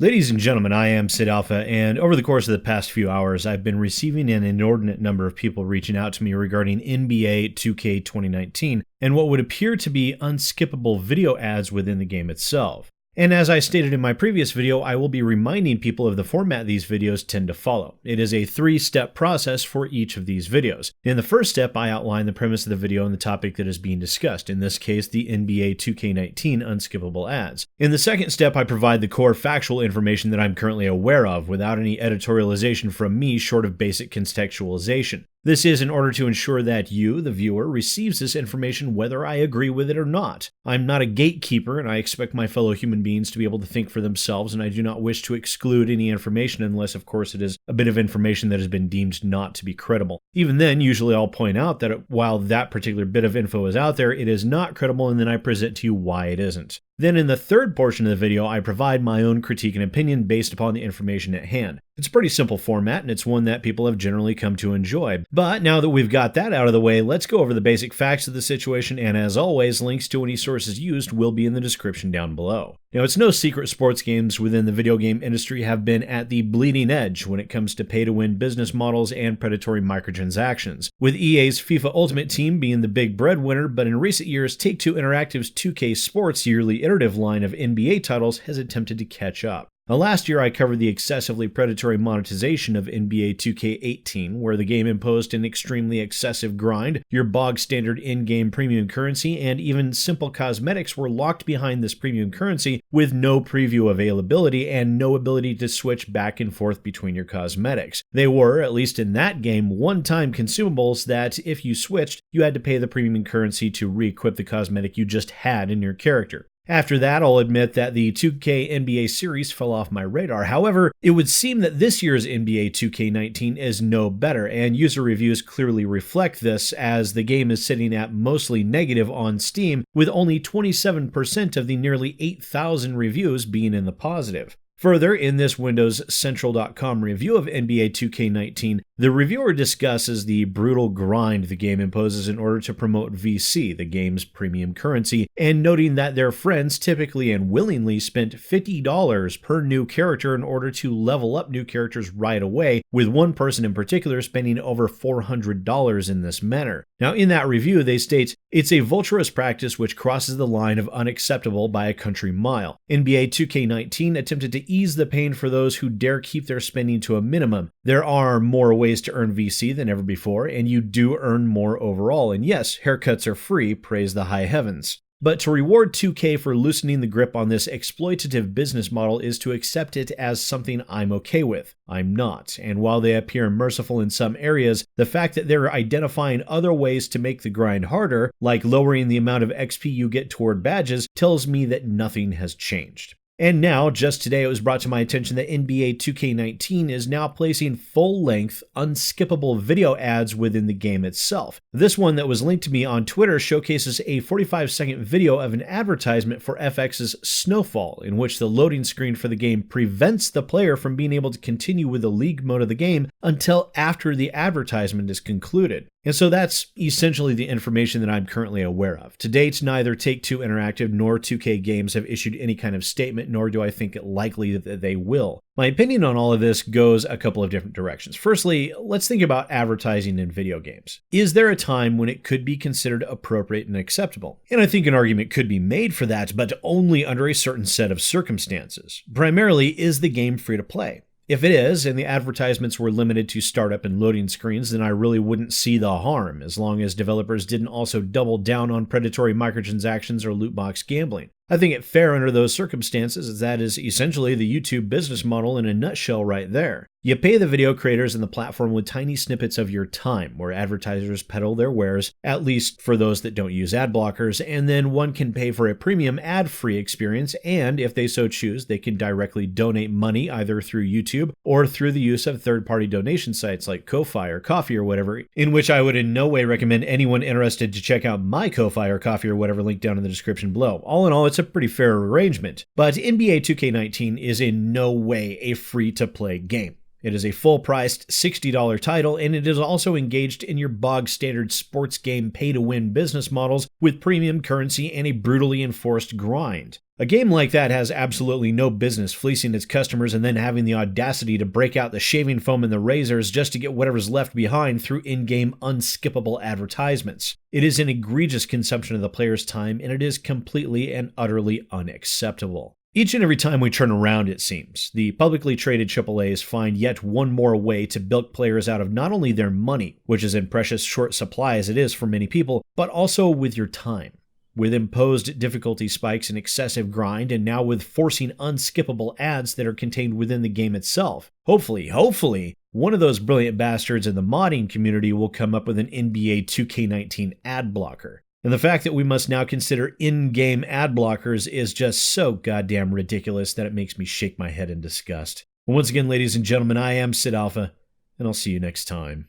Ladies and gentlemen, I am SidAlpha, and over the course of the past few hours, I've been receiving an inordinate number of people reaching out to me regarding NBA 2K19 and what would appear to be unskippable video ads within the game itself. And as I stated in my previous video, I will be reminding people of the format these videos tend to follow. It is a three-step process for each of these videos. In the first step, I outline the premise of the video and the topic that is being discussed, in this case, the NBA 2K19 unskippable ads. In the second step, I provide the core factual information that I'm currently aware of, without any editorialization from me short of basic contextualization. This is in order to ensure that you, the viewer, receives this information whether I agree with it or not. I'm not a gatekeeper, and I expect my fellow human beings to be able to think for themselves, and I do not wish to exclude any information unless, of course, it is a bit of information that has been deemed not to be credible. Even then, usually I'll point out that while that particular bit of info is out there, it is not credible, and then I present to you why it isn't. Then in the third portion of the video, I provide my own critique and opinion based upon the information at hand. It's a pretty simple format, and it's one that people have generally come to enjoy. But now that we've got that out of the way, let's go over the basic facts of the situation, and as always, links to any sources used will be in the description down below. Now, it's no secret sports games within the video game industry have been at the bleeding edge when it comes to pay-to-win business models and predatory microtransactions, with EA's FIFA Ultimate Team being the big breadwinner, but in recent years, Take-Two Interactive's 2K Sports yearly iterative line of NBA titles has attempted to catch up. Now, last year I covered the excessively predatory monetization of NBA 2K18, where the game imposed an extremely excessive grind, your bog-standard in-game premium currency, and even simple cosmetics were locked behind this premium currency with no preview availability and no ability to switch back and forth between your cosmetics. They were, at least in that game, one-time consumables that, if you switched, you had to pay the premium currency to re-equip the cosmetic you just had in your character. After that, I'll admit that the 2K NBA series fell off my radar. However, it would seem that this year's NBA 2K19 is no better, and user reviews clearly reflect this, as the game is sitting at mostly negative on Steam, with only 27% of the nearly 8,000 reviews being in the positive. Further, in this WindowsCentral.com review of NBA 2K19, the reviewer discusses the brutal grind the game imposes in order to promote VC, the game's premium currency, and noting that their friends typically and willingly spent $50 per new character in order to level up new characters right away, with one person in particular spending over $400 in this manner. Now, in that review, they state, "It's a vulturous practice which crosses the line of unacceptable by a country mile. NBA 2K19 attempted to ease the pain for those who dare keep their spending to a minimum. There are more ways to earn VC than ever before, and you do earn more overall. And yes, haircuts are free, praise the high heavens. But to reward 2K for loosening the grip on this exploitative business model is to accept it as something I'm okay with. I'm not. And while they appear merciful in some areas, the fact that they're identifying other ways to make the grind harder, like lowering the amount of XP you get toward badges, tells me that nothing has changed." And now, just today, it was brought to my attention that NBA 2K19 is now placing full-length, unskippable video ads within the game itself. This one that was linked to me on Twitter showcases a 45-second video of an advertisement for FX's Snowfall, in which the loading screen for the game prevents the player from being able to continue with the league mode of the game until after the advertisement is concluded. And so that's essentially the information that I'm currently aware of. To date, neither Take-Two Interactive nor 2K Games have issued any kind of statement, nor do I think it likely that they will. My opinion on all of this goes a couple of different directions. Firstly, let's think about advertising in video games. Is there a time when it could be considered appropriate and acceptable? And I think an argument could be made for that, but only under a certain set of circumstances. Primarily, is the game free to play? If it is, and the advertisements were limited to startup and loading screens, then I really wouldn't see the harm, as long as developers didn't also double down on predatory microtransactions or loot box gambling. I think it fair under those circumstances, as that is essentially the YouTube business model in a nutshell right there. You pay the video creators and the platform with tiny snippets of your time, where advertisers peddle their wares, at least for those that don't use ad blockers, and then one can pay for a premium ad-free experience, and if they so choose, they can directly donate money either through YouTube or through the use of third-party donation sites like Ko-Fi or Ko-fi or whatever, in which I would in no way recommend anyone interested to check out my Ko-Fi or Ko-fi or whatever link down in the description below. All in all, it's a pretty fair arrangement. But NBA 2K19 is in no way a free-to-play game. It is a full-priced $60 title, and it is also engaged in your bog-standard sports game pay-to-win business models with premium currency and a brutally enforced grind. A game like that has absolutely no business fleecing its customers and then having the audacity to break out the shaving foam and the razors just to get whatever's left behind through in-game unskippable advertisements. It is an egregious consumption of the player's time, and it is completely and utterly unacceptable. Each and every time we turn around, it seems, the publicly traded AAAs find yet one more way to bilk players out of not only their money, which is in precious short supply as it is for many people, but also with your time. With imposed difficulty spikes and excessive grind, and now with forcing unskippable ads that are contained within the game itself. Hopefully, one of those brilliant bastards in the modding community will come up with an NBA 2K19 ad blocker. And the fact that we must now consider in-game ad blockers is just so goddamn ridiculous that it makes me shake my head in disgust. Well, once again, ladies and gentlemen, I am SidAlpha, and I'll see you next time.